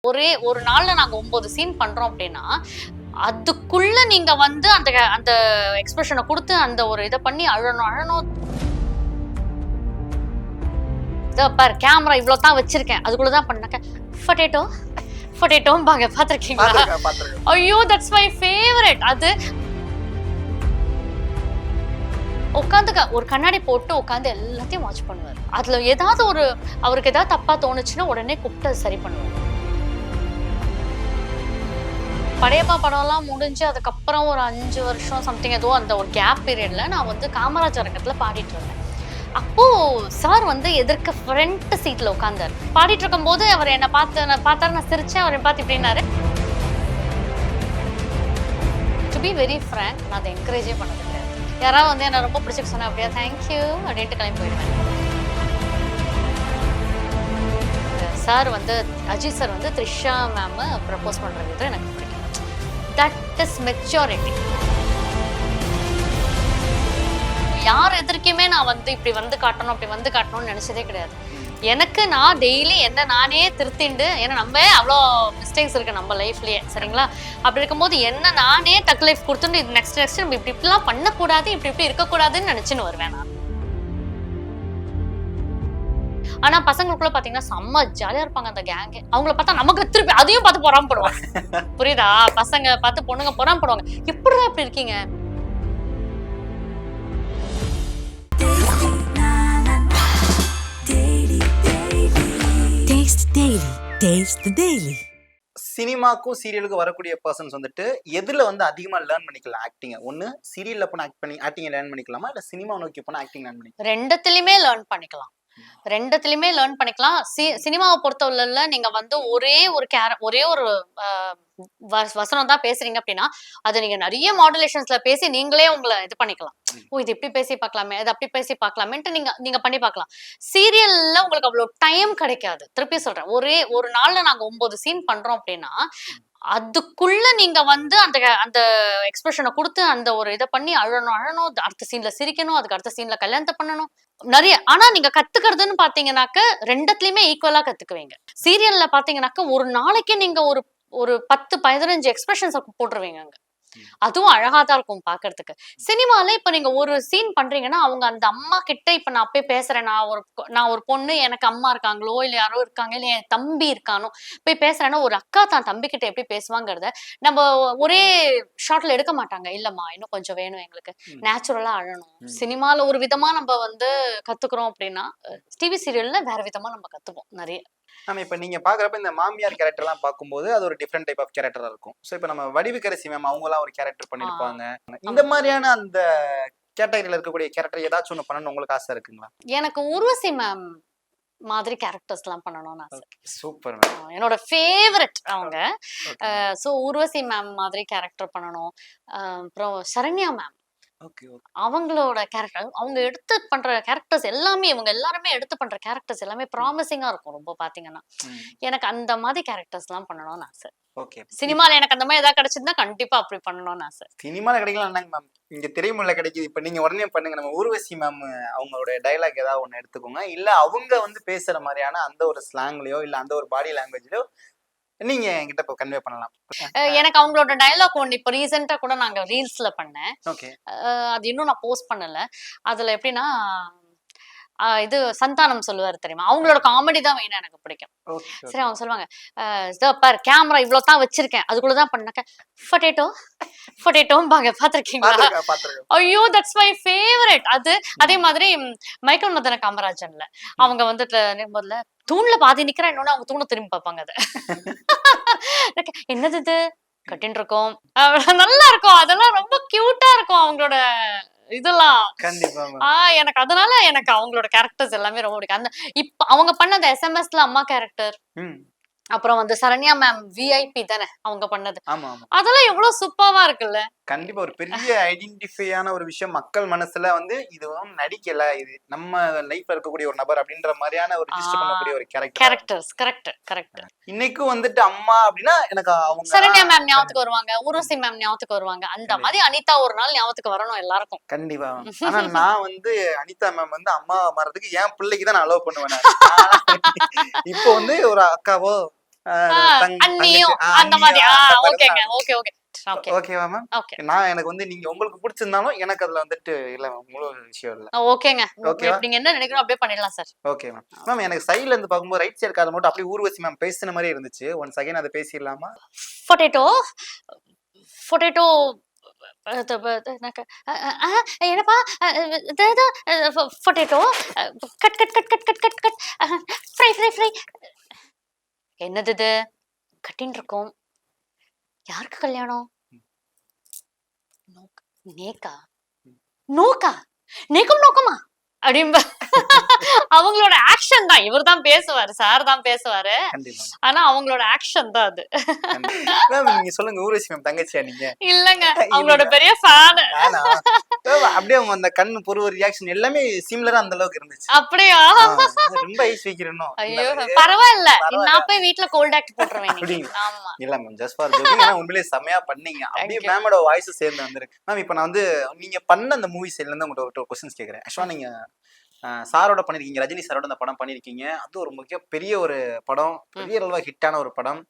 ஒரே ஒரு நாள்ல நாங்க 9 சீன் பண்றோம் அப்படின்னா, அதுக்குள்ள நீங்க வந்து அந்த அந்த எக்ஸ்பிரஷன குடுத்து அந்த ஒரு இத பண்ணி அழணும். இதோ பாரு கேமரா இவ்ளோ தான் வச்சிருக்கேன். அதுக்குள்ள தான் பண்ணேன். பொட்டேட்டோம்பாங்க பாத்திருக்கீங்களா? ஐயோ தட்ஸ் மை ஃபேவரட். அது உட்காந்து ஒரு கண்ணாடி போட்டு உட்காந்து எல்லாத்தையும் வாட்ச் பண்ணுவார். அதுல ஏதாவது ஒரு அவருக்கு ஏதாவது தப்பா தோணுச்சுன்னா உடனே கூப்பிட்டு சரி பண்ணுவார். படையப்பா படம்லாம் முடிஞ்சு அதுக்கப்புறம் ஒரு 5 வருஷம் சம்திங் ஏதோ அந்த ஒரு கேப் பீரியட்ல நான் வந்து காமராஜர் அரங்கத்துல பாடிட்டு இருந்தேன். அப்போ சார் வந்து எதிர்க்க ஃப்ரண்ட் சீட்ல உட்கார்ந்தார். பாடிட்டு இருக்கும் போது அவர் என்ன பார்த்தாரு, நான் சிரிச்சேன். அவர் பார்த்து இப்படின்னாரு. டு பி வெரி ஃப்ராங்க், நான் அதை என்கரேஜே பண்ணது கிடையாது. யாராவது வந்து என்ன ரொம்ப பிடிச்சிட்டு சொன்னா அப்படியே தேங்க்யூ அப்படின்ட்டு கிளம்பி போயிடுவேன். சார் வந்து அஜித் சார் வந்து த்ரிஷா மேம் ப்ரப்போஸ் பண்ற விதம் எனக்கு பிடிக்கும். That is maturity. யார் எதிர்க்குமே நான் வந்து இப்படி வந்து காட்டணும் அப்படி வந்து காட்டணும்னு நினைச்சதே கிடையாது. எனக்கு நான் டெய்லி என்ன நானே திருத்திண்டு, ஏன்னா நம்ம அவ்வளோ மிஸ்டேக்ஸ் இருக்கு நம்ம லைஃப்லயே, சரிங்களா? அப்படி இருக்கும்போது என்ன நானே டக் லைஃப் கொடுத்துட்டு இது நெக்ஸ்ட் நம்ம இப்படிலாம் பண்ணக்கூடாது, இப்படி இருக்கக்கூடாதுன்னு நினைச்சுன்னு வருவேன் நான். ஆனா பசங்களுக்குள்ள பாத்தீங்கன்னா செம்ம ஜாலியா இருப்பாங்க அந்த கேங்கே. அவங்கள பார்த்தா நமக்கு திருப்பி அதையும் பார்த்து பொறாம படுவாங்க. புரியுதா? பசங்க பார்த்து பொண்ணுங்க பொறாம படுவாங்க. எப்படிதான் இப்படி இருக்கீங்க? சினிமாக்கும் சீரியலுக்கும் வரக்கூடிய பர்சன்ஸ் வந்துட்டு எதுல வந்து அதிகமா லேர்ன் பண்ணிக்கலாம் ஆக்டிங்? ஒண்ணு சீரியல்ல போன ஆக்டிங் லேர்ன் பண்ணிக்கலாமா, இல்ல சினிமா நோக்கி போன ஆக்டிங் லேர்ன் பண்ணிக்கலாம்? ரெண்டுத்துலயுமே லேர்ன் பண்ணிக்கலாம். சினிமாவை பொறுத்தவரையில நீங்க வந்து ஒரே ஒரு வசனம் தான் பேசுறீங்க அப்படின்னா அதை நீங்க நிறைய மாடுலேஷன்ஸ்ல பேசி நீங்களே உங்களை இது பண்ணிக்கலாம். ஓ இது இப்படி பேசி பார்க்கலாமே, இது அப்படி பேசி பார்க்கலாமேன்ட்டு நீங்க பண்ணி பார்க்கலாம். சீரியல்ல உங்களுக்கு அவ்வளவு டைம் கிடைக்காது. திருப்பி சொல்றேன், ஒரே ஒரு நாள்ல நாங்க 9 சீன் பண்றோம் அப்படின்னா அதுக்குள்ள நீங்க வந்து அந்த எக்ஸ்பிரஷனை கொடுத்து அந்த ஒரு இதை பண்ணி அழணும், அடுத்த சீன்ல சிரிக்கணும், அதுக்கு அடுத்த சீன்ல கல்யாணத்தை பண்ணணும் நிறைய. ஆனா நீங்க கத்துக்கிறதுன்னு பாத்தீங்கன்னாக்க ரெண்டுத்துலயுமே ஈக்குவலா கத்துக்குவீங்க. சீரியல்ல பாத்தீங்கன்னாக்க ஒரு நாளைக்கு நீங்க ஒரு 10-15 எக்ஸ்பிரஷன்ஸ் போட்டுருவீங்க அங்க. அதுவும் அழகாதான் இருக்கும் பாக்குறதுக்கு. சினிமால இப்ப நீங்க ஒரு சீன் பண்றீங்கன்னா அவங்க அந்த அம்மா கிட்ட இப்ப நான் போய் பேசுறேன், நான் ஒரு பொண்ணு, எனக்கு அம்மா இருக்காங்களோ இல்ல யாரோ இருக்காங்க, இல்ல என் தம்பி இருக்கானோ போய் பேசுறேன்னா ஒரு அக்கா தான் தம்பி கிட்ட எப்படி பேசுவாங்கிறத நம்ம ஒரே ஷார்ட்ல எடுக்க மாட்டாங்க. இல்லம்மா இன்னும் கொஞ்சம் வேணும், எங்களுக்கு நேச்சுரலா அழணும். சினிமால ஒரு விதமா நம்ம வந்து கத்துக்கிறோம் அப்படின்னா டிவி சீரியல்ல வேற விதமா நம்ம கத்துப்போம் நிறைய. நம்ம இப்ப நீங்க பாக்குறப்ப இந்த மாமியார் கேரக்டர் எல்லாம் பார்க்கும்போது அது ஒரு டிஃப்ரெண்ட் டைப் ஆஃப் கேரக்டரா இருக்கும். சோ இப்ப நம்ம வடிவுக்கரசி மேம் அவங்க எல்லாம் ஒரு கேரக்டர் பண்ணிருப்பாங்க. இந்த மாதிரியான அந்த கேட்டகரியில இருக்கக்கூடிய கேரக்டர் ஏதாச்சும் ஒண்ணு பண்ணணும் உங்களுக்கு ஆசை இருக்குங்களா? எனக்கு உர்வசி மேம் மாதிரி கேரக்டர்ஸ் எல்லாம் பண்ணணும்னு ஆசை. சூப்பர். என்னோட ஃபேவரட் அவங்க. சோ உர்வசி மேம் மாதிரி கேரக்டர் பண்ணணும். அப்புறம் சரண்யா மேம், அவங்களோட கேரக்டர், அவங்க எடுத்து பண்ற கேரக்டர்ஸ் எல்லாமே, இவங்க எல்லாருமே எடுத்து பண்ற கேரக்டர்ஸ் எல்லாமே ப்ராமிசிங்கா இருக்கும் ரொம்ப பாத்தீங்கன்னா. எனக்கு அந்த மாதிரி கேரக்டர்ஸ் எல்லாம் பண்ணணும்னு ஆசை. சினிமால எனக்கு அந்த மாதிரி ஏதாவது கிடைச்சதுன்னா கண்டிப்பா அப்படி பண்ணணும்னு ஆசை. சினிமால கிடைக்கலாம் மேம், இங்க திரைமுறையில கிடைக்குது. இப்ப நீங்க உடனே பண்ணுங்க, நம்ம ஊர்வசி மேம் அவங்களோட டைலாக் ஏதாவது ஒண்ணு எடுத்துக்கோங்க, இல்ல அவங்க வந்து பேசுற மாதிரியான அந்த ஒரு ஸ்லாங்லயோ இல்ல அந்த ஒரு பாடி லாங்குவேஜ்லயோ நீங்க என்கிட்ட இப்ப கன்வே பண்ணலாம். எனக்கு அவங்களோட டயலாக் ஒன்று இப்ப ரீசெண்டா கூட நாங்க ரீல்ஸ்ல பண்ணேன். அது இன்னும் நான் போஸ்ட் பண்ணல. அதுல எப்படின்னா இது சந்தானம் சொல்லுவாரு தெரியுமா, அவங்களோட காமெடி தான் வேணும் எனக்கு பிடிக்கும். சரி அவங்க சொல்லுவாங்க, பாரு கேமரா இவ்ளோ தான் வச்சிருக்கேன், அதுக்குள்ளதான் பண்ணக்க பொட்டேட்டோம்பாங்க பாத்திருக்கீங்களா? ஐயோ தட்ஸ் மை ஃபேவரட். அது அதே மாதிரி மைக்கேல் மதன காமராஜன்ல அவங்க வந்து முதல்ல தூண்ல பாதி நிக்கிறேன், இன்னொன்னு அவங்க தூணை திரும்பி பார்ப்பாங்க. அதை என்னது இது கட்டின்னு இருக்கோம், நல்லா இருக்கும். அதெல்லாம் ரொம்ப கியூட்டா இருக்கும் அவங்களோட இதெல்லாம். எனக்கு அதனால எனக்கு அவங்களோட கேரக்டர்ஸ் எல்லாமே ரொம்ப பிடிக்கும். அந்த இப்ப அவங்க பண்ண அந்த SMS-ல அம்மா கேரக்டர், அப்புறம் வந்து சரண்யா மேம் VIP தானே அவங்க பண்ணது, அதெல்லாம் எவ்வளவு சூப்பரா இருக்குல்ல. கண்டிப்பா ஒரு பெரிய ஐடென்டிஃபையான ஒரு விஷயம் மக்கள் மனசுல வந்து இது நடிக்கல, இது நம்ம லைஃப்ல இருக்கக்கூடிய ஒரு நபர் அப்படின்ற மாதிரியான ஒரு ரிஜிஸ்டர் பண்ணக்கூடிய ஒரு கேரக்டர்ஸ். கரெக்ட். இன்னைக்கும் வந்துட்டு அம்மா அப்படின்னா எனக்கு அவங்க சரண்யா மேம் ஞாபகத்துக்கு வருவாங்க, உர்வசி மேம் ஞாபகத்துக்கு வருவாங்க. அந்த மாதிரி அனிதா ஒரு நாள் ஞாபகத்துக்கு வரணும் எல்லாருக்கும். கண்டிப்பா. ஆனா நான் வந்து அனிதா மேம் வந்து அம்மா மாறதுக்கு என் பிள்ளைக்கு தான் நான் அலோவ் பண்ணுவேன். இப்போ வந்து ஒரு அக்காவோ அண்ணியும் அந்த மாதிரி ஓகேங்க. ஓகே ஓகே ஓகே ஓகேவா மேம்? ஓகே நான் எனக்கு வந்து நீங்க உங்களுக்கு பிடிச்சிருந்தாலும் எனக்கு அதுல வந்துட்டு இல்ல மேம் முழு விஷயம் இல்ல. ஓகேங்க. ஓகேவா? நீங்க என்ன நினைக்கிறோம் அப்படியே பண்ணிடலாம் சார். Okay ma'am. மேம் எனக்கு சைடுல இருந்து பார்க்கும்போது ரைட் சைடு காது மட்டும் அப்படியே ஊர்வசி மேம் பேசின மாதிரி இருந்துச்சு. ஒன்ஸ் அகைன் அதை பேசிடலாமா? பொட்டேட்டோ பொட்டேட்டோ என்னப்பா potato cut cut cut cut cut cut cut fry fry fry. என்னது இது கட்டின்னு இருக்கோம். யாருக்கு கல்யாணம்? நேக்கா நோக்கா நேக்கும் நோக்கமா அப்படின்பா. அவங்களோட ஆக்ஷன் தான். இவர் தான் பேசுவாரு, சார் தான் பேசுவாரு. கண்டிப்பா. ஆனா அவங்களோட ஆக்ஷன் தான் அது. மேம் நீங்க சொல்லுங்க ஊர்வசி மேம் தங்கச்சியா நீங்க? இல்லங்க அவங்களோட பெரிய ஃபேன். ஆனா அப்படியே அவங்க அந்த கண் பொறுவ ரியாக்ஷன் எல்லாமே சிமிலரா அந்த அளவுக்கு இருந்துச்சு. அப்படியா? ரொம்ப ஐஸ் வைக்கிறனோ. ஐயோ பரவாயில்ல. நான் போய் வீட்ல கோல்ட் ஆக்ட் போட்டுருவேன். ஆமா இல்ல மேம் ஜஸ்ட் ஃபார் ஜோக்கிங். ஆனா உண்மையிலேயே செமையா பண்ணீங்க. அப்படியே மேமோட வாய்ஸ் சேர்ந்து வந்திருக்கு. மேம் இப்போ நான் வந்து நீங்க பண்ண அந்த மூவி சைடுல இருந்து உங்கள்ட்ட ஒரு क्वेश्चंस கேக்குறேன். ஆக்சுவலா நீங்க சாரோட பண்ணிருக்கீங்க, ரஜினி சாரோட அந்த படம் பண்ணிருக்கீங்க. அது ஒரு பெரிய ஒரு படம், பெரிய அளவுல ஹிட்டான ஒரு படம்.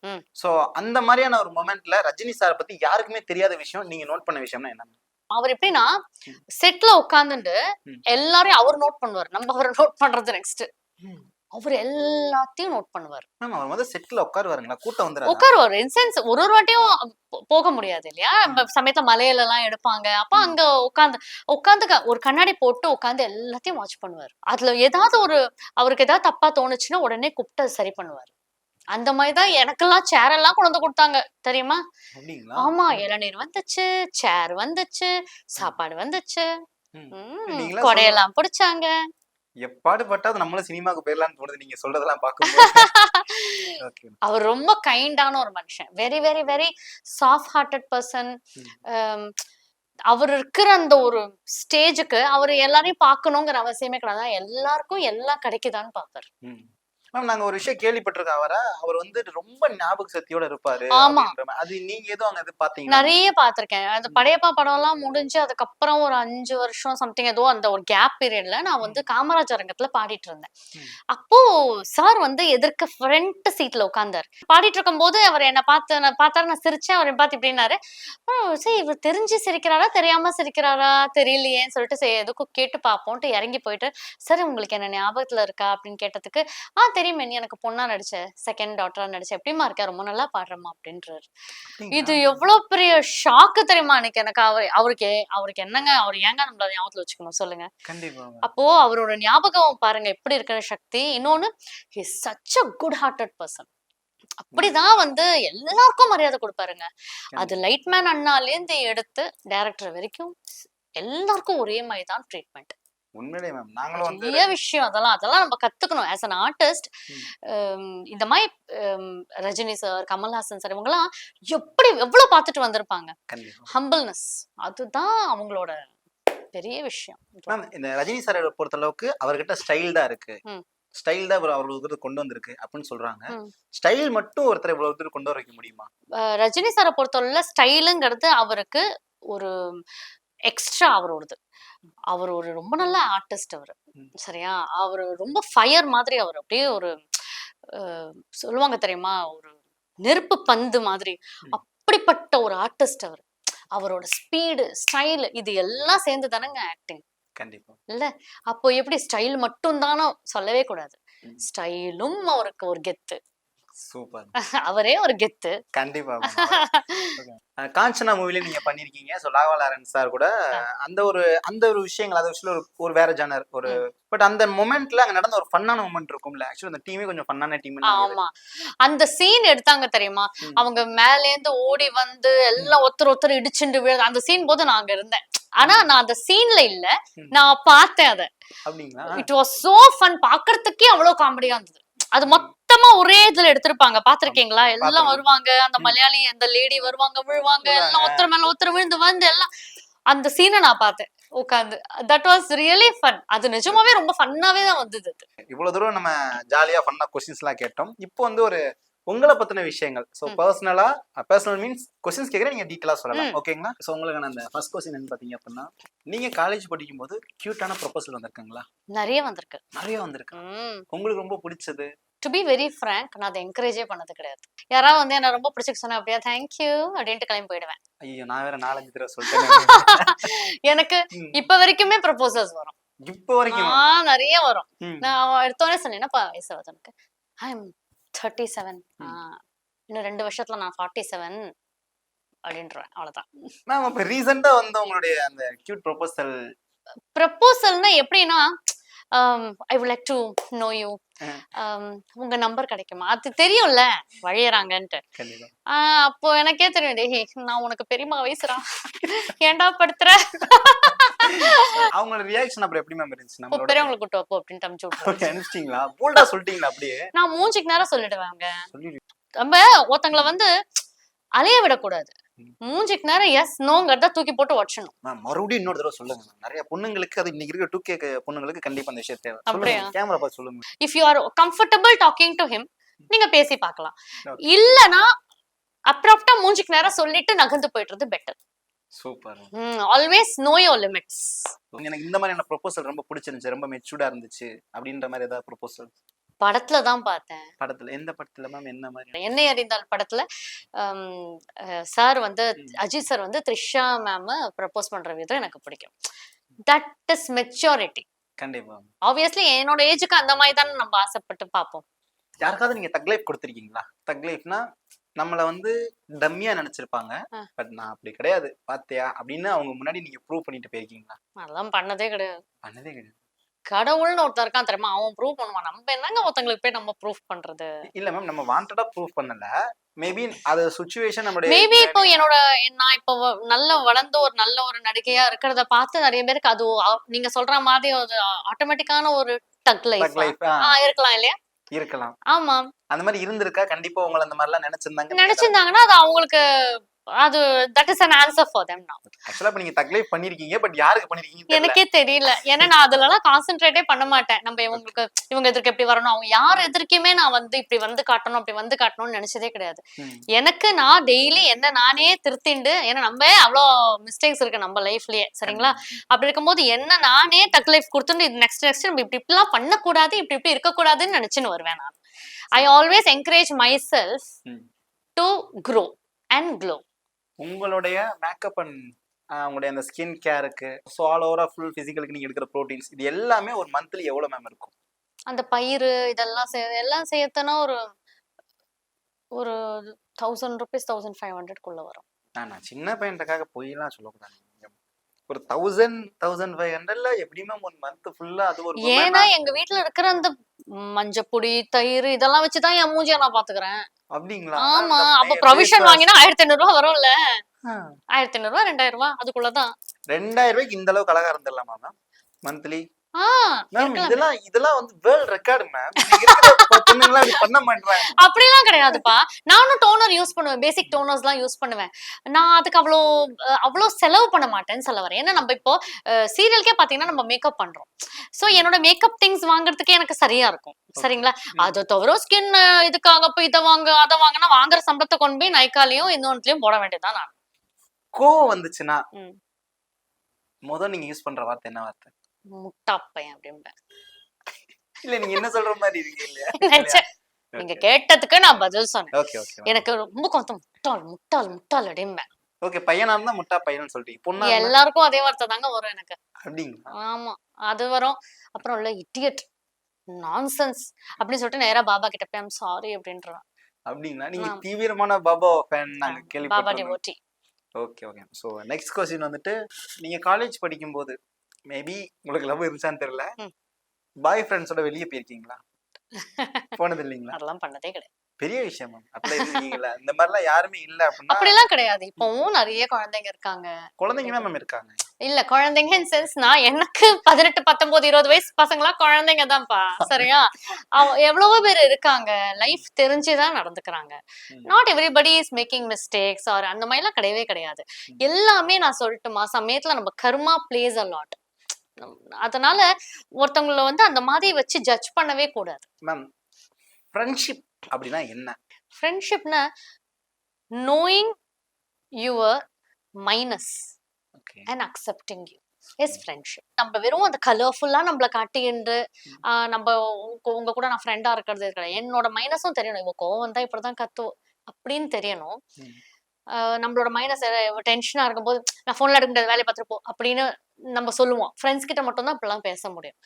சோ அந்த மாதிரியான ஒரு மொமெண்ட்ல ரஜினி சார் பத்தி யாருக்குமே தெரியாத விஷயம் நீங்க நோட் பண்ண விஷயம்னா என்ன? அவர் எப்படின்னா செட்ல உட்கார்ந்துட்டு எல்லாரையும் அவர் நோட் பண்ணுவார். நம்ம அவரை நோட் பண்றது நெக்ஸ்ட். அவர் எல்லாத்தையும் நோட் பண்ணுவார். மேம் அவர் வந்து செட்ல உட்காருவாருங்களா? கூட்டம் வந்துறாரு. உட்காருவார். இன்சென்ஸ் ஒரு வாட்டியும் போக முடியாது இல்லையா? சமயத்துல மலையில எல்லாம் எடுப்பாங்க. அப்ப அங்க உட்காந்து ஒரு கண்ணாடி போட்டு உட்காந்து எல்லாத்தையும் வாட்ச் பண்ணுவார். அதுல ஏதாவது அவருக்கு ஏதாவது தப்பா தோணுச்சுன்னா உடனே கூப்பிட்டு சரி பண்ணுவார். அந்த மாதிரிதான் எனக்கெல்லாம் சேர் எல்லாம் கொண்டு வந்து கொடுத்தாங்க தெரியுமா? ஆமா இளநீர் வந்துச்சு, சேர் வந்துச்சு, சாப்பாடு வந்துச்சு, கொடையெல்லாம் பிடிச்சாங்க. எப்பாடு பட்டாது நம்மளும் சினிமாக்கு போயிடலாம்னு தோணுது நீங்க சொல்றதெல்லாம் பார்க்கும்போது. அவர் ரொம்ப கைண்டான ஒரு மனுஷன். Very very very soft hearted person. அவர் இருக்கிற அந்த ஒரு ஸ்டேஜுக்கு அவர் எல்லாரையும் பார்க்கணுங்கிற அவசியமே கிடையாது. எல்லாருக்கும் எல்லாம் கிடைக்குதான்னு பார்ப்பார். மேம் நாங்க ஒரு விஷயம் கேள்விப்பட்டிருக்கோம் அவர் வந்து ரொம்ப ஞாபக சக்தியோட இருப்பாரு. ஆமா அது நீங்க ஏதோ அங்க இது பாத்தீங்க? நிறைய பாத்திருக்கேன். அந்த படையப்பா படம் எல்லாம் முடிஞ்சு அதுக்கப்புறம் ஒரு 5 வருஷம் சம்திங் ஏதோ அந்த ஒரு கேப் பீரியட்ல நான் வந்து காமராஜர் அரங்கத்துல பாடிட்டு இருந்தேன். அப்போ சார் வந்து எதிர்க்க ஃப்ரண்ட் சீட்ல உட்கார்ந்தாரு. பாடிட்டு இருக்கும் போது அவர் என்ன பார்த்தாரு. நான் சிரிச்சேன். அவர் பார்த்து இப்படின்னாரு, சரி இவர் தெரிஞ்சு சிரிக்கிறாரா தெரியாம சிரிக்கிறாரா தெரியலையேன்னு சொல்லிட்டு சரி எதுக்கும் கேட்டு பார்ப்போம்ட்டு இறங்கி போயிட்டு, சார் உங்களுக்கு என்ன ஞாபகத்துல இருக்கா அப்படின்னு கேட்டதுக்கு, தெரியுமே நீ எனக்கு பொண்ணா நடிச்ச, செகண்ட் டாட்டரா நடிச்ச, எப்படிமா இருக்க, ரொம்ப நல்லா பாடுறமா அப்படின்றாரு. இது எவ்வளவு பெரிய ஷாக்கு தெரியுமா எனக்கு அவருக்கு என்னங்க, அவர் ஏங்க நம்மள ஞாபகத்துல வச்சுக்கணும் சொல்லுங்க. அப்போ அவரோட ஞாபகம் பாருங்க எப்படி இருக்கிற சக்தி. இன்னொன்னு he is such a good hearted person. அப்படிதான் வந்து எல்லாருக்கும் மரியாதை கொடுப்பாருங்க. அது லைட்மேன் அண்ணால இருந்து எடுத்து டைரக்டர் வரைக்கும் எல்லாருக்கும் ஒரே மாதிரி தான் ட்ரீட்மெண்ட். உண்மையிலே மேம் நாங்களும் வந்து நிறைய விஷயம் அதெல்லாம் நம்ம கத்துக்கணும் ஆஸ் an ஆர்டிஸ்ட். இந்த மாதிரி ரஜினி சார், கமல்ஹாசன் சார் இவங்கெல்லாம் எவ்வளவு பார்த்துட்டு வந்திருப்பாங்க. ஹம்பிள்னஸ் அதுதான் அவங்களோட பெரிய விஷயம். மேம் இந்த ரஜினி சார் பொறுத்த அளவுக்கு அவர்கிட்ட ஸ்டைல் தான் இருக்கு. ஸ்டைல் தான் அவர்களுக்கு கொண்டு வந்திருக்கு அப்படின்னு சொல்றாங்க. ஸ்டைல் மட்டும் ஒருத்தர் இவ்வளவு தூரம் கொண்டு வர வைக்க முடியுமா? ரஜினி சாரை பொறுத்தவரை ஸ்டைலுங்கிறது அவருக்கு ஒரு எக்ஸ்ட்ரா அவரோடது. அவர் ஒரு ரொம்ப நல்ல ஆர்டிஸ்ட். அவரு சரியா, அவரு ரொம்ப ஃபயர் மாதிரி. அவர் அப்படியே ஒரு சொல்லுவாங்க தெரியுமா, ஒரு நெருப்பு பந்து மாதிரி. அப்படிப்பட்ட ஒரு ஆர்டிஸ்ட் அவர். அவரோட ஸ்பீடு, ஸ்டைல் இது எல்லாம் சேர்ந்து தானங்க ஆக்டிங். கண்டிப்பா இல்ல அப்போ எப்படி ஸ்டைல் மட்டும் தானோ சொல்லவே கூடாது. ஸ்டைலும் அவருக்கு ஒரு கெத்து. சூப்பர். அவரே ஒரு கெத்து. கண்டிப்பா. காஞ்சனா மூவில நீங்க பண்ணிருக்கீங்க. சோ ராகவா லாரன்ஸ் சார் கூட அந்த ஒரு விஷயங்கள் அது விஷயம் ஒரு வேற ஜானர் ஒரு பட் அந்த மொமெண்ட்ல அங்க நடந்த ஒரு ஃபன்னான மொமெண்ட் இருக்கும்ல. ஆக்சுவலி அந்த டீமே கொஞ்சம் ஃபன்னான டீம். ஆமா அந்த சீன் எடுத்தாங்க தெரியுமா, அவங்க மேல இருந்து ஓடி வந்து எல்லாம் ஒருத்தர் இடிச்சுட்டு விழுது அந்த சீன் போது நான் அங்க இருந்தேன். ஆனா நான் அந்த சீன்ல இல்ல, நான் பார்த்தேன் அத. It was so fun. பாக்குறதுக்கே அவ்வளவு காமெடியா இருந்தது. அது மொத்தமா ஒரே இதுல எடுத்திருப்பாங்க. பாத்திருக்கீங்களா? எல்லாம் வருவாங்க, அந்த மலையாளி அந்த லேடி வருவாங்க, விழுவாங்க, எல்லாம் ஒருத்தர் மேல ஒருத்தர் விழுந்து எல்லாம் அந்த சீனை நான் பார்த்தேன் உட்கார்ந்து. That was really fun. அது நிஜமாவே ரொம்ப ஃபன்னாவே தான் வந்தது. இவ்வளவு தூரம் நம்ம ஜாலியா ஃபன்னா क्वेश्चंस எல்லாம் கேட்டோம். இப்போ வந்து ஒரு உங்களை பத்தின விஷயங்கள். சோ பர்சனல் மீன்ஸ் क्वेश्चंस கேக்குறேன், நீங்க டீடைலா சொல்லலாம். ஓகேங்களா? சோ உங்களுக்கு அந்த ஃபர்ஸ்ட் क्वेश्चन என்ன பாத்தீங்க அப்படின்னா, நீங்க காலேஜ் படிக்கும்போது கியூட்டான ப்ரொபோசல் வந்திருக்குங்களா? நிறைய வந்திருக்கு. உங்களுக்கு ரொம்ப பிடிச்சது டு பி வெரி ஃப்ரேங்க் நான் அதை என்கரேஜே பண்ணது கிடையாது. யாராவது வந்து என்ன ரொம்ப பிடிச்சிக்க சொன்னா அப்படியா தேங்க்யூ அப்படின்ட்டு கிளம்பி போயிடுவேன். ஐயோ நான் வேற 4-5 தடவை சொல்லிட்டேன். எனக்கு இப்ப வரைக்குமே ப்ரப்போசல்ஸ் வரும். இப்போ வரைக்கும் நிறைய வரும். ம். நான் எடுத்தோடனே சொன்னேன், என்னப்பா வயசு ஆகுது உனக்கு? I am 37. இன்னும் 2 வருஷத்துல நான் 47 அப்படின்றேன். அவ்வளவுதான். மேம் அப்ப ரீசெண்டா வந்து உங்களுடைய அந்த கியூட் ப்ரொபோசல் ப்ரப்போசல்னா எப்படின்னா I would like to know you, உங்க நம்பர் கிடைக்குமா, அது தெரியும்ல வழியறாங்கன்ட்டு. கண்டிப்பா அப்போ எனக்கே தெரியும், டேய் நான் உனக்கு பெரியம்மா வயசுடா ஏன்டா படுத்துற, அவங்களோட ரியாக்ஷன் அப்புறம் எப்படி மேம் இருந்துச்சு? நம்மளோட பெரியவங்களை கூட்டு வைப்போம் அப்படின்ட்டு அனுப்பிச்சு விட்டுருவேன். அனுப்பிச்சிட்டீங்களா? போல்டா சொல்லிட்டீங்களா? அப்படியே நான் மூஞ்சிக்கு நேரம் சொல்லிடுவேங்க. சொல்லி நம்ம ஒருத்தங்களை வந்து அலைய விடக்கூடாது. மூஞ்சிக்கு நேரம் எஸ் நோங்கிறத தூக்கி போட்டு உடச்சணும். மேம் மறுபடியும் இன்னொரு தடவை சொல்லுங்க. நிறைய பொண்ணுங்களுக்கு அது இன்னைக்கு இருக்க 2K பொண்ணுங்களுக்கு கண்டிப்பா அந்த விஷயம் தேவை. அப்படியா? கேமரா பார்த்து சொல்லுங்க. If you are comfortable talking to him, நீங்க பேசி பார்க்கலாம். Okay. இல்லனா அப்ராப்டா மூஞ்சிக்கு நேரம் சொல்லிட்டு நகர்ந்து போயிடுறது better. Super. Always know your limits. எனக்கு இந்த மாதிரியான ப்ரொபோசல் ரொம்ப பிடிச்சிருந்துச்சு, ரொம்ப மெச்சூர்டா இருந்துச்சு அப்படின்ற மாதிரி ஏதாவது ப்ரொபோசல் படத்துல தான் பார்த்தேன். படத்துல? எந்த படத்துல மேம்? என்ன மாதிரி? என்னை அறிந்தால் படத்துல சார் வந்து அஜித் சார் வந்து த்ரிஷா மேம் ப்ரப்போஸ் பண்ற விதம் எனக்கு பிடிக்கும். That is maturity. கண்டிப்பா. ஆப்வியஸ்லி என்னோட ஏஜுக்கு அந்த மாதிரி தானே நம்ம ஆசைப்பட்டு பார்ப்போம். யாருக்காவது நீங்க தக் லைஃப் கொடுத்துருக்கீங்களா? தக் லைஃப்னா நம்மள வந்து டம்மியா நினைச்சிருப்பாங்க, பட் நான் அப்படி கிடையாது பாத்தியா அப்படின்னு அவங்க முன்னாடி நீங்க ப்ரூவ் பண்ணிட்டு போயிருக்கீங்களா? அதெல்லாம் பண்ணதே கிடையாது. பண்ணதே கிடையாது. கடவுள்னு ஒருத்தர் இருக்கான் தெரியுமா, அவன் ப்ரூவ் பண்ணுவான். நம்ம என்னங்க ஒருத்தங்களுக்கு போய் நம்ம ப்ரூவ் பண்றது? இல்ல மேம் நம்ம வாண்டடா ப்ரூவ் பண்ணல, மேபி அது சிச்சுவேஷன் நம்மளுடைய மேபி இப்போ நான் இப்போ நல்ல வளர்ந்த ஒரு நல்ல ஒரு நடிகையா இருக்கிறத பார்த்து நிறைய பேருக்கு அது நீங்க சொல்ற மாதிரி ஒரு ஆட்டோமேட்டிக்கான ஒரு டக் லைஃப் இருக்கலாம் இல்லையா? இருக்கலாம். ஆமா, அந்த மாதிரி இருந்திருக்கா? கண்டிப்பா உங்களை அந்த மாதிரி எல்லாம் நினைச்சிருந்தாங்கன்னா அது அவங்களுக்கு அது that is an answer for them now. ஆக்சுவலா இப்ப நீங்க தக் லைஃப் பண்ணிருக்கீங்க, பட் யாருக்கு பண்ணிருக்கீங்க எனக்கே தெரியல. ஏன்னா நான் அதுலலாம் கான்சென்ட்ரேட்டே பண்ண மாட்டேன். நம்ம இவங்க எதிர்க்கு எப்படி வரணும், அவங்க யார் எதிர்க்குமே நான் வந்து இப்படி வந்து காட்டணும் அப்படி வந்து காட்டணும்னு நினைச்சதே கிடையாது. எனக்கு நான் டெய்லி என்ன நானே திருத்திண்டு, ஏன்னா நம்ம அவ்வளோ மிஸ்டேக்ஸ் இருக்கு நம்ம லைஃப்லயே, சரிங்களா? அப்படி இருக்கும்போது என்ன நானே டக் லைஃப் கொடுத்துட்டு இது நெக்ஸ்ட் நம்ம இப்படி இப்படிலாம் பண்ணக்கூடாது, இப்படி இப்படி இருக்கக்கூடாதுன்னு நினைச்சுன்னு வருவேன் நான். I always encourage myself to grow and glow. உங்களுடைய மேக்கப் அண்ட் உங்களுடைய அந்த ஸ்கின் கேருக்கு, ஸோ ஆல் ஓவரா ஃபுல் ஃபிசிக்கலுக்கு நீங்க எடுக்கிற ப்ரோட்டீன்ஸ் இது எல்லாமே ஒரு மந்த்லி எவ்வளவு மேம் இருக்கும்? அந்த பயிறு இதெல்லாம் எல்லாம் சேர்த்தனா ஒரு 1000 rupees 1500 வரும். நான் சின்ன பையன்களுக்காக பொய்யெல்லாம் சொல்லக்கூடாது. ஒரு 1000-1500ல எப்படி மேம் ஒரு மந்த் ஃபுல்லா அது ஒரு ஏன்னா எங்க வீட்டுல இருக்கிற அந்த மஞ்சப்பொடி தயிர் இதெல்லாம் வச்சுதான் என் மூஞ்சியை நான் பாத்துக்கிறேன். அப்படிங்களா? ஆமா, அப்ப ப்ரொவிஷன் வாங்கினா 1500 ரூபாய் வரும்ல. 1500 ரூபாய் 2000 ரூபாய் அதுக்குள்ளதான். 2000 ரூபாய்க்கு இந்த அளவுக்கு அழகா இருந்துடலாமா மேம் மந்த்லி? மேம் இருக்கலாம். இதெல்லாம் வந்து வேர்ல்ட் ரெக்கார்ட் மேம். பொண்ணுங்களா இப்படி பண்ண மாட்டாங்க. அப்படிலாம் கிடையாதுப்பா. நானும் டோனர் யூஸ் பண்ணுவேன், பேசிக் டோனர்ஸ் எல்லாம் யூஸ் பண்ணுவேன். நான் அதுக்கு அவ்வளோ செலவு பண்ண மாட்டேன்னு சொல்ல வரேன். ஏன்னா நம்ம இப்போ சீரியலுக்கே பாத்தீங்கன்னா நம்ம மேக்கப் பண்றோம். சோ என்னோட மேக்கப் திங்ஸ் வாங்குறதுக்கே எனக்கு சரியா இருக்கும், சரிங்களா? அது தவிர ஸ்கின் இதுக்காக போய் இதை வாங்க அதை வாங்கினா வாங்குற சம்பளத்தை கொண்டு போய் நைக்காலையும் இன்னொன்னுலயும் போட வேண்டியதுதான். நான் கோவம் வந்துச்சுன்னா முதல் நீங்க யூஸ் பண்ற வார்த்தை என்ன வார்த்தை? முட்டாப்பையன் அப்படிம்பேன். இல்ல நீங்க என்ன சொல்ற மாதிரி இருக்கு இல்லையா? நீங்க கேட்டதுக்கு நான் பதில் சொன்னேன். Okay okay. எனக்கு ரொம்ப கொஞ்சம் முட்டாள் முட்டாள் முட்டாள் அப்படிம்பேன். ஓகே, பையனா இருந்தா முட்டா பையன்னு சொல்றீங்க, பொண்ணா எல்லாருக்கும் அதே வார்த்தை தாங்க வரும் எனக்கு. அப்படிங்களா? ஆமா, அது வரும். அப்புறம் இல்ல இடியட் நான்சென்ஸ் அப்படின்னு சொல்லிட்டு நேரா பாபா கிட்ட போய் ஐம் சாரி அப்படின்றான். அப்படிங்களா? நீங்க தீவிரமான பாபா ஃபேன் நாங்க பாபா கேள்விப்பட்டோம். Devotee. Okay okay. So next question வந்துட்டு, நீங்க காலேஜ் படிக்கும்போது மேபி உங்களுக்கு லவ் இருந்துச்சான்னு தெரியல, பாய் ஃப்ரெண்ட்ஸோட வெளியே போயிருக்கீங்களா? போனது இல்லைங்களா? அதெல்லாம் பண்ணதே கிடையாது. பெரிய விஷயம் மேம். அப்படி இருக்கீங்களா? இந்த மாதிரிலாம் யாருமே இல்ல அப்படின்னா? அப்படிலாம் கிடையாது. இப்பவும் நிறைய குழந்தைங்க இருக்காங்க. குழந்தைங்க தான் மேம் இருக்காங்க. இல்ல குழந்தைங்க இன் சென்ஸ் நான் எனக்கு 18 19 20 வயசு பசங்களா குழந்தைங்க தான்ப்பா, சரியா? எவ்வளவோ பேர் இருக்காங்க, லைஃப் தெரிஞ்சுதான் நடந்துக்கிறாங்க. Not everybody is making mistakes R அந்த மாதிரி எல்லாம் கிடையவே கிடையாது. எல்லாமே நான் சொல்லட்டுமா, சமயத்துல நம்ம கர்மா பிளேஸ் அ லாட். அதனால ஒருத்தவங்களை வந்து அந்த மாதிரி வச்சு ஜட்ஜ் பண்ணவே கூடாது. மேம் ஃப்ரெண்ட்ஷிப் அப்படின்னா என்ன? ஃப்ரெண்ட்ஷிப்னா knowing your minus and accepting you. Is friendship. நம்ம வெறும் அந்த கலர்ஃபுல்லா நம்மள காட்டிண்டு நம்ம உங்க கூட நான் ஃப்ரெண்டா இருக்கிறது கிடையாது. என்னோட மைனஸும் தெரியணும். இவ கோவம் வந்தா இப்படிதான் கத்துவோம் அப்படின்னு தெரியணும். நம்மளோட மைனஸ் டென்ஷனா இருக்கும்போது நான் போன்ல எடுக்க முடியாது, வேலையை பார்த்துட்டு போ அப்படின்னு நம்ம சொல்லுவோம். ஃப்ரெண்ட்ஸ் கிட்ட மட்டும் தான் இப்படிலாம் பேச முடியும்.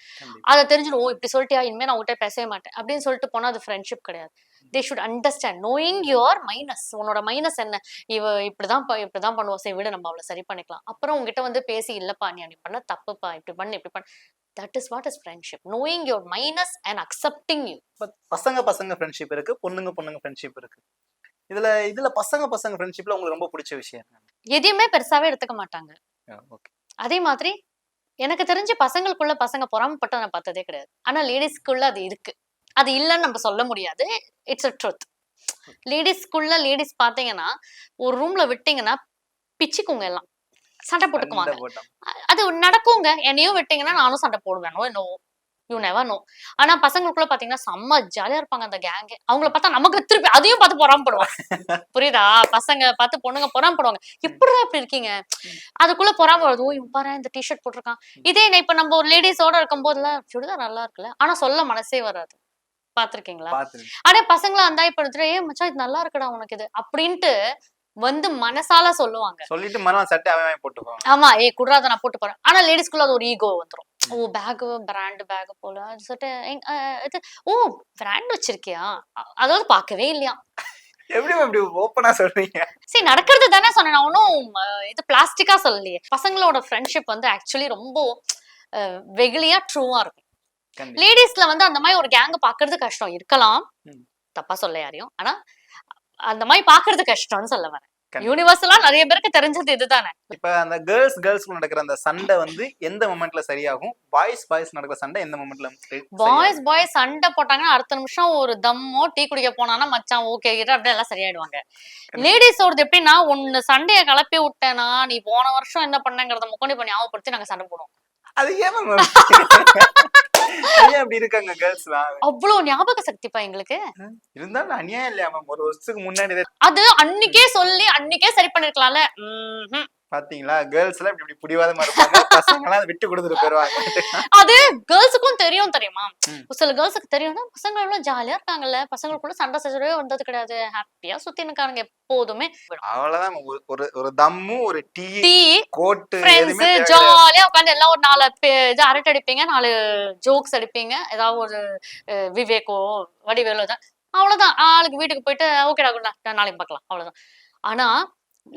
அதை தெரிஞ்சிடும், ஓ இப்படி சொல்லிட்டியா, இனிமே நான் உங்ககிட்ட பேசவே மாட்டேன் அப்படின்னு சொல்லிட்டு போனா அது ஃப்ரெண்ட்ஷிப் கிடையாது. They should understand knowing your minus. உன்னோட மைனஸ் என்ன, இவ இப்படிதான் பண்ணுவோம், சரி விட நம்ம அவளை சரி பண்ணிக்கலாம். அப்புறம் உங்ககிட்ட வந்து பேசி, இல்லப்பா நீ பண்ண தப்புப்பா, இப்படி பண்ணு. That is what is friendship. Knowing your minus and accepting you. பசங்க ஃப்ரெண்ட்ஷிப் இருக்கு, பொண்ணுங்க ஃப்ரெண்ட்ஷிப் இருக்கு. இதுல பசங்க ஃப்ரெண்ட்ஷிப்ல உங்களுக்கு ரொம்ப பிடிச்ச விஷயம் என்ன? எதையுமே பெருசாவே எடுத்துக்க மாட்டாங்க. ஓகே. அதே மாதிரி எனக்கு தெரிஞ்சு பசங்களுக்குள்ள பசங்க பொறாமப்பட்ட நான் பார்த்ததே கிடையாது. ஆனா லேடிஸ்க்குள்ள அது இருக்கு. அது இல்லைன்னு நம்ம சொல்ல முடியாது. It's a truth. லேடிஸ் பாத்தீங்கன்னா ஒரு ரூம்ல விட்டீங்கன்னா பிச்சுக்குங்க, எல்லாம் சண்டை போட்டுக்குவாங்க. அது நடக்குங்க. என்னையும் விட்டீங்கன்னா நானும் சண்டை போடுவேன். என்னவோ யூ நெவர் நோ. ஆனா பசங்களுக்குள்ள பாத்தீங்கன்னா செம்ம ஜாலியா இருப்பாங்க அந்த கேங்கே. அவங்கள பார்த்தா நமக்கு திருப்பி அதையும் பார்த்து பொறாமப்படுவாங்க. புரியுதா? பசங்க பார்த்து பொண்ணுங்க பொறாமப்படுவாங்க. எப்படிதான் இப்படி இருக்கீங்க, அதுக்குள்ள பொறாம வருது. ஓ இவன் பாரு இந்த டிஷர்ட் போட்டிருக்கான். இதே இப்ப நம்ம ஒரு லேடிஸோட இருக்கும் போதுல சுடிதார் நல்லா இருக்குல்ல, ஆனா சொல்ல மனசே வராது. பாத்திருக்கீங்களா? ஆனா பசங்களா இருந்தா இப்ப எடுத்துட்டு, ஏ மச்சான் இது நல்லா இருக்குடா உனக்கு இது அப்படின்ட்டு வந்து மனசால சொல்லுவாங்க. சொல்லிட்டு மறுநாள் சட்டை அவன் போட்டுப்பாங்க. ஆமா, ஏ குடுறாத நான் போட்டு போறேன். ஆனா லேடிஸ்குள்ள அது ஒரு ஈகோ வந்துரும். ஓ பேக் பிராண்ட் பேக் போல அது சொல்லிட்டு இது, ஓ பிராண்ட் வச்சிருக்கியா, அதாவது பார்க்கவே இல்லையா. எப்படி இப்படி ஓப்பனா சொல்றீங்க? சரி நடக்கிறது தானே சொன்னேன். நான் ஒன்னும் இது பிளாஸ்டிக்கா சொல்லலையே. பசங்களோட ஃப்ரெண்ட்ஷிப் வந்து ஆக்சுவலி ரொம்ப வெகுளியா ட்ரூவா இருக்கும். லேடிஸ்ல வந்து அந்த மாதிரி ஒரு கேங்க பாக்குறது கஷ்டம். இருக்கலாம், தப்பா சொல்ல யாரையும், ஆனா அந்த மாதிரி பாக்குறது கஷ்டம்னு சொல்ல வரேன். யூனிவர்சலா நிறைய பேருக்கு தெரிஞ்சது இதுதானே. இப்ப அந்த கேர்ள்ஸ் நடக்கிற அந்த சண்டை வந்து எந்த மொமெண்ட்ல சரியாகும், பாய்ஸ் நடக்கிற சண்டை எந்த மொமெண்ட்ல? பாய்ஸ் சண்டை போட்டாங்கன்னா அடுத்த நிமிஷம் ஒரு தம்மோ டீ குடிக்க போனானா மச்சான் ஓகே கிட்ட அப்படியே எல்லாம் சரியாயிடுவாங்க. லேடிஸோடது எப்படின்னா, ஒன்னு சண்டைய கிளப்பி விட்டேனா நீ போன வருஷம் என்ன பண்ணங்கிறத முக்கொண்டு இப்ப ஞாபகப்படுத்தி நாங்க சண்டை போடுவோம். அது ஏன் அப்படி இருக்காங்க கேர்ள்ஸ்லாம்? அவ்வளவு ஞாபக சக்திப்பா எங்களுக்கு. இருந்தாலும் அநியாயம் இல்லையா மேம்? ஒரு வருஷத்துக்கு முன்னாடி அது அன்னைக்கே சொல்லி அன்னைக்கே சரி பண்ணிருக்கலாம்ல. பாத்தீங்களா, கேர்ள்ஸ் எல்லாம் இப்படி பிடிவாதமா இருப்பாங்க, பசங்க எல்லாம் விட்டு கொடுத்துட்டு போயிருவாங்க. அது கேர்ள்ஸுக்கும் தெரியும் தெரியுமா? சில கேர்ள்ஸுக்கு தெரியும்னா பசங்க எவ்வளவு ஜாலியா இருக்காங்கல்ல, பசங்களுக்குள்ள சண்டை சச்சரவே வந்தது கிடையாது, ஹாப்பியா சுத்தி இருக்காங்க எப்போதுமே. அவ்வளவுதான். ஒரு தம்மு, ஒரு டீ, கோட்டு, ஃப்ரெண்ட்ஸ் ஜாலியா உட்காந்து எல்லாம் ஒரு 4 இது அரட்டை அடிப்பீங்க, 4 ஜோக்ஸ் அடிப்பீங்க, ஏதாவது ஒரு விவேக்கோ வடிவேலோ தான், அவ்வளவுதான். ஆளுக்கு வீட்டுக்கு போயிட்டு ஓகேடா குண்டா நாளைக்கு பார்க்கலாம், அவ்வளவுதான். ஆனா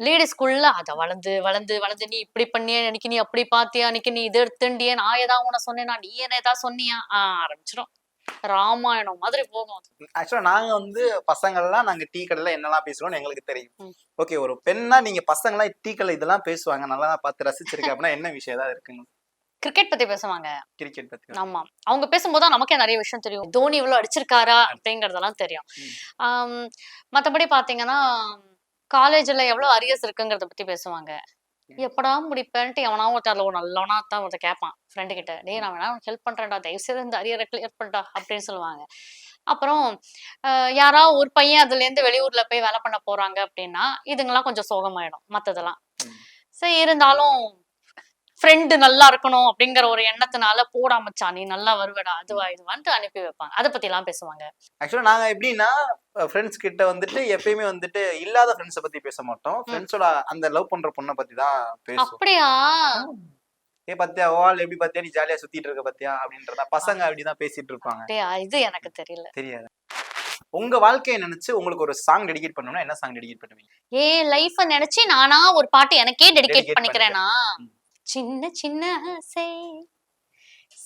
லேடிஸ்குள்ள அத வளர்ந்து நீ இப்படி பண்ணிய, அன்னைக்கு நீ அப்படி பாத்தியா, அன்னைக்கு நீ இது எடுத்துண்டிய, நான் ஏதாவது உன சொன்னேனா, நீ என்ன ஏதாவது சொன்னியா, ஆரம்பிச்சிடும். ராமாயணம் மாதிரி போகும். ஆக்சுவலா நாங்க வந்து பசங்கள்லாம் நாங்க டீ கடையில என்னெல்லாம் பேசுறோம்னு எங்களுக்கு தெரியும். ஓகே, ஒரு பெண்ணா நீங்க பசங்க எல்லாம் டீ கடையில இதெல்லாம் பேசுவாங்க, நல்லா பார்த்து ரசிச்சிருக்கேன் அப்படின்னா என்ன விஷயம் ஏதாவது இருக்குங்க? கிரிக்கெட் பத்தி பேசுவாங்க. கிரிக்கெட் பத்தி. ஆமா, அவங்க பேசும்போது நமக்கே நிறைய விஷயம் தெரியும். தோனி இவ்வளவு அடிச்சிருக்காரா அப்படிங்கறதெல்லாம் தெரியும். மத்தபடி பாத்தீங்கன்னா காலேஜ்ல எவ்வளவு அரியர்ஸ் இருக்குங்கிறத பத்தி பேசுவாங்க. எப்படா முடிப்பேன்ட்டு எவனாவும் ஒருத்தர் நல்லவனா தான் ஒருத்தர் கேட்பான் ஃப்ரெண்டு கிட்ட, டேய் நான் வேணா ஹெல்ப் பண்றேன்டா, தயவு செய்து இந்த அரியரை கிளியர் பண்ணா அப்படின்னு சொல்லுவாங்க. அப்புறம் யாராவது ஒரு பையன் அதுல இருந்து வெளியூர்ல போய் வேலை பண்ண போறாங்க அப்படின்னா இதுங்கெல்லாம் கொஞ்சம் சோகமாயிடும். மத்ததெல்லாம் சரி இருந்தாலும் ஃப்ரெண்டு நல்லா இருக்கணும் அப்படிங்கிற ஒரு எண்ணத்தினால போடா மச்சான் நீ நல்லா வருவடா அதுவா இதுவான்ட்டு அனுப்பி வைப்பாங்க. அதை பத்தி எல்லாம் பேசுவாங்க. ஆக்சுவலா நாங்க எப்படின்னா ஃப்ரெண்ட்ஸ் கிட்ட வந்துட்டு எப்பயுமே வந்துட்டு இல்லாத ஃப்ரெண்ட்ஸை பத்தி பேச மாட்டோம், ஃப்ரெண்ட்ஸோட அந்த லவ் பண்ற பொண்ணை பத்தி தான் பேசுவோம். அப்படியா? ஏ பத்தியா வால் எப்படி பத்தியா நீ ஜாலியா சுத்திட்டு இருக்க பத்தியா அப்படின்றத பசங்க அப்படிதான் பேசிட்டு இருப்பாங்க. இது எனக்கு தெரியல. தெரியாது. உங்க வாழ்க்கையை நினைச்சு உங்களுக்கு ஒரு சாங் டெடிகேட் பண்ணனும்னா என்ன சாங் டெடிகேட் பண்ணுவீங்க? லைஃப நினைச்சு நானா ஒரு பாட்டு எனக்கே டெடிகேட் பண்ணிக்கிறேனா? சின்ன சின்ன ஆசை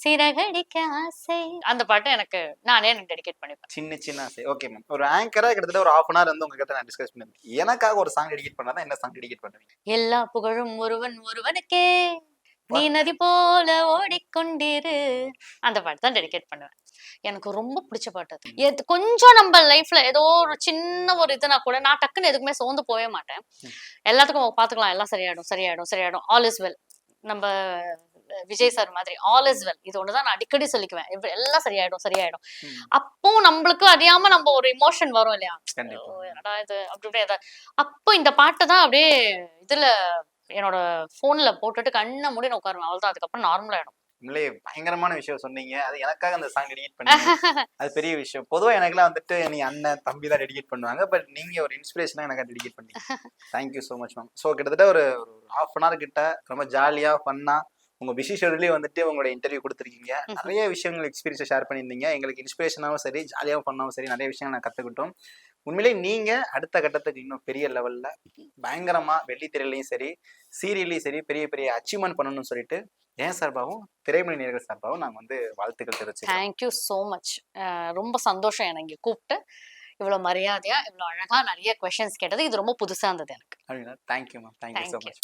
சிறகடிக்க ஆசை, அந்த பாட்டு எனக்கு நானே டெடிகேட் பண்ணிப்பேன். சின்ன சின்ன ஆசை. Okay ma'am. ஒரு ஆங்கரா கிட்டத்தட்ட ஒரு 1/2 hour வந்து உங்ககிட்ட நான் டிஸ்கஸ் பண்ணிருக்கேன். எனக்காக ஒரு சாங் டெடிகேட் பண்ணாதான் என்ன சாங் டெடிகேட் பண்ணுவீங்க? எல்லா புகழும் ஒருவனுக்கே நீ நதி போல ஓடிக்கொண்டிரு, அந்த பாட்டு தான் டெடிகேட் பண்ணுவேன். எனக்கு ரொம்ப பிடிச்ச பாட்டு அது. கொஞ்சம் நம்ம லைஃப்ல ஏதோ ஒரு சின்ன ஒரு இதுனா கூட நான் டக்குன்னு எதுக்குமே சோர்ந்து போவே மாட்டேன். எல்லாத்துக்கும் பாத்துக்கலாம், எல்லாம் சரியாயிடும், ஆல் இஸ் வெல். நம்ம விஜய் சார் மாதிரி ஆல் இஸ் வெல், இது ஒண்ணுதான் நான் அடிக்கடி சொல்லிக்குவேன். எல்லாம் சரியாயிடும். அப்போ நம்மளுக்கு அறியாம நம்ம ஒரு இமோஷன் வரும் இல்லையா, என்னடா இது அப்படி அப்போ இந்த பாட்டை தான் அப்படியே இதுல என்னோட போன்ல போட்டுட்டு கண்ணை மூடி நான் உட்காருவேன், அவ்வளவுதான். அதுக்கப்புறம் நார்மல் ஆயிடும். உண்மையிலே பயங்கரமான விஷயம் சொன்னீங்க. அது எனக்காக அந்த சாங் டெடிகேட் பண்ணீங்க. அது பெரிய விஷயம். பொதுவா எனக்கெல்லாம் வந்துட்டு நீ அண்ணன், தம்பி தான் டெடிகேட் பண்ணுவாங்க. பட் நீங்க ஒரு இன்ஸ்பிரேஷனா எனக்கு டெடிகேட் பண்ணீங்க. Thank you so much ma'am. So கிட்டத்தட்ட ஒரு 1/2 அன் ஹவர் கிட்ட ரொம்ப ஜாலியா, ஃபன்னா உங்க பிஸி ஷெட்யூல்லே வந்துட்டு உங்களோட இன்டர்வியூ கொடுத்துருக்கீங்க. நிறைய விஷயங்கள் எக்ஸ்பீரியன்ஸை ஷேர் பண்ணியிருந்தீங்க. எங்களுக்கு இன்ஸ்பிரேஷனாகவும் சரி, ஜாலியாகவும் ஃபன்னாகவும் சரி நிறைய விஷயங்கள் நான் கற்றுக்கிட்டோம். உண்மையிலே நீங்க அடுத்த கட்டத்துக்கு இன்னும் பெரிய லெவல்ல பயங்கரமா வெள்ளித்திரையிலையும் சரி, சீரியல்லையும் சரி பெரிய பெரிய அச்சீவ்மெண்ட் பண்ணணும்னு சொல்லிட்டு என் சார்பாகவும் திரைமணி நேயர்கள் சார்பாகவும் நாங்கள் வந்து வாழ்த்துக்கள் தெரிவிச்சுக்கிறோம். Thank you so much. ரொம்ப சந்தோஷம் எனக்கு இங்கே கூப்பிட்டு இவ்வளோ மரியாதையா இவ்வளோ அழகா நிறைய கொஷின்ஸ் கேட்டது. இது ரொம்ப புதுசா இருந்தது எனக்கு. அப்படின்னா thank you ma'am. Thank you so much.